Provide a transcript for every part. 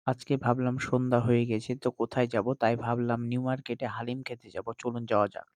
আজকে ভাবলাম সন্ধ্যা হয়ে গেছে তো কোথায় যাব? তাই ভাবলাম নিউ মার্কেটে হালিম খেতে যাব। চলুন যাওয়া যাক।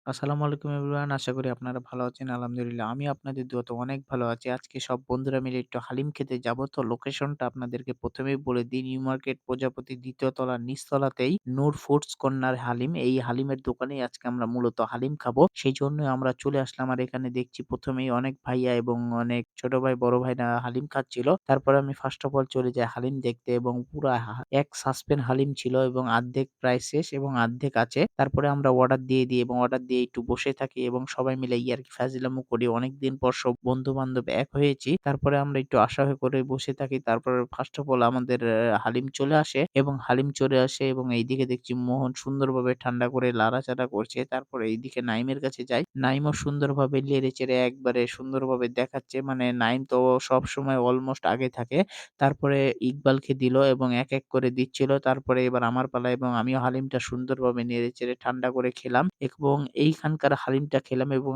আসসালামু আলাইকুম এভরিওয়ান। আশা করি আপনারা ভালো আছেন। আলহামদুলিল্লাহ আমি আপনাদের দোয়াতে অনেক ভালো আছি। আজকে সব বন্ধুরা মিলে একটু হালিম খেতে যাব। তো লোকেশনটা আপনাদেরকে ১ম এই বলে দিই। নিউ মার্কেট প্রজাপতি ২য় তলার নিচতলাতেই নূর ফুডস কর্নার হালিম। এই হালিমের দোকানেই আজকে আমরা মূলত হালিম খাবো। সেইজন্যই আমরা চলে আসলাম। আর এখানে দেখছি ১ম এই অনেক ভাইয়া এবং অনেক ছোট ভাই, বড় ভাইরা হালিম খাচ্ছিল। তারপরে আমি ফার্স্ট অফ অল চলে যাই হালিম দেখতে এবং পুরা এক সাসপেন্ড হালিম ছিল এবং অর্ধেক প্রায় শেষ এবং অর্ধেক আছে। তারপরে আমরা অর্ডার দিয়ে দিই এবং অর্ডার দিয়ে একটু বসে থাকি এবং সবাই মিলে ইয়ার্কি ফাজলামো করি। অনেকদিন পর সব বন্ধু-বান্ধব এক হয়েছি। তারপরে আমরা একটু আশা করে বসে থাকি। তারপরে ফার্স্ট অফ অল আমাদের হালিম চলে আসে এবং হালিম চলে আসে এবং এইদিকে দেখছি মোহন সুন্দরভাবে ঠান্ডা করে লাড়াচাড়া করছে। তারপরে এইদিকে নাইমের কাছে যাই। নাইমও সুন্দরভাবে নেড়েচেড়ে একবারে সুন্দরভাবে দেখাচ্ছে। মানে নাইম তো সবসময় অলমোস্ট আগে থাকে। তারপরে ইকবালকে দিল এবং এক করে দিচ্ছিল। তারপরে এবার আমার পালা এবং আমিও হালিমটা সুন্দরভাবে নেড়েচেড়ে ঠান্ডা করে খেলাম এবং এইখানকার হালিমটা খেলাম এবং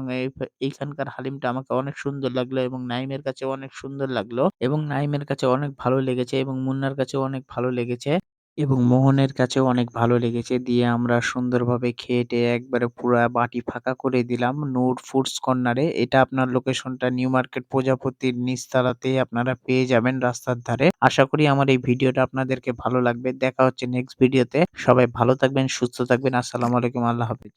এইখানকার হালিমটা আমাকে অনেক সুন্দর লাগলো এবং নাইমের কাছেও অনেক সুন্দর লাগলো এবং নাইমের কাছে অনেক ভালো লেগেছে এবং মুন্নার কাছেও অনেক ভালো লেগেছে এবং মোহনের কাছেও অনেক ভালো লেগেছে। দিয়ে আমরা সুন্দরভাবে খেয়ে-টেয়ে একবারে পুরা বাটি ফাঁকা করে দিলাম নূর ফুডস কর্নারে। এটা আপনার লোকেশনটা নিউ মার্কেট প্রজাপতির নিচতলাতেই আপনারা পেয়ে যাবেন রাস্তার ধারে। আশা করি আমার এই ভিডিওটা আপনাদেরকে ভালো লাগবে। দেখা হচ্ছে নেক্সট ভিডিওতে। সবাই ভালো থাকবেন, সুস্থ থাকবেন। আসসালামু আলাইকুম। আল্লাহ হাফেজ।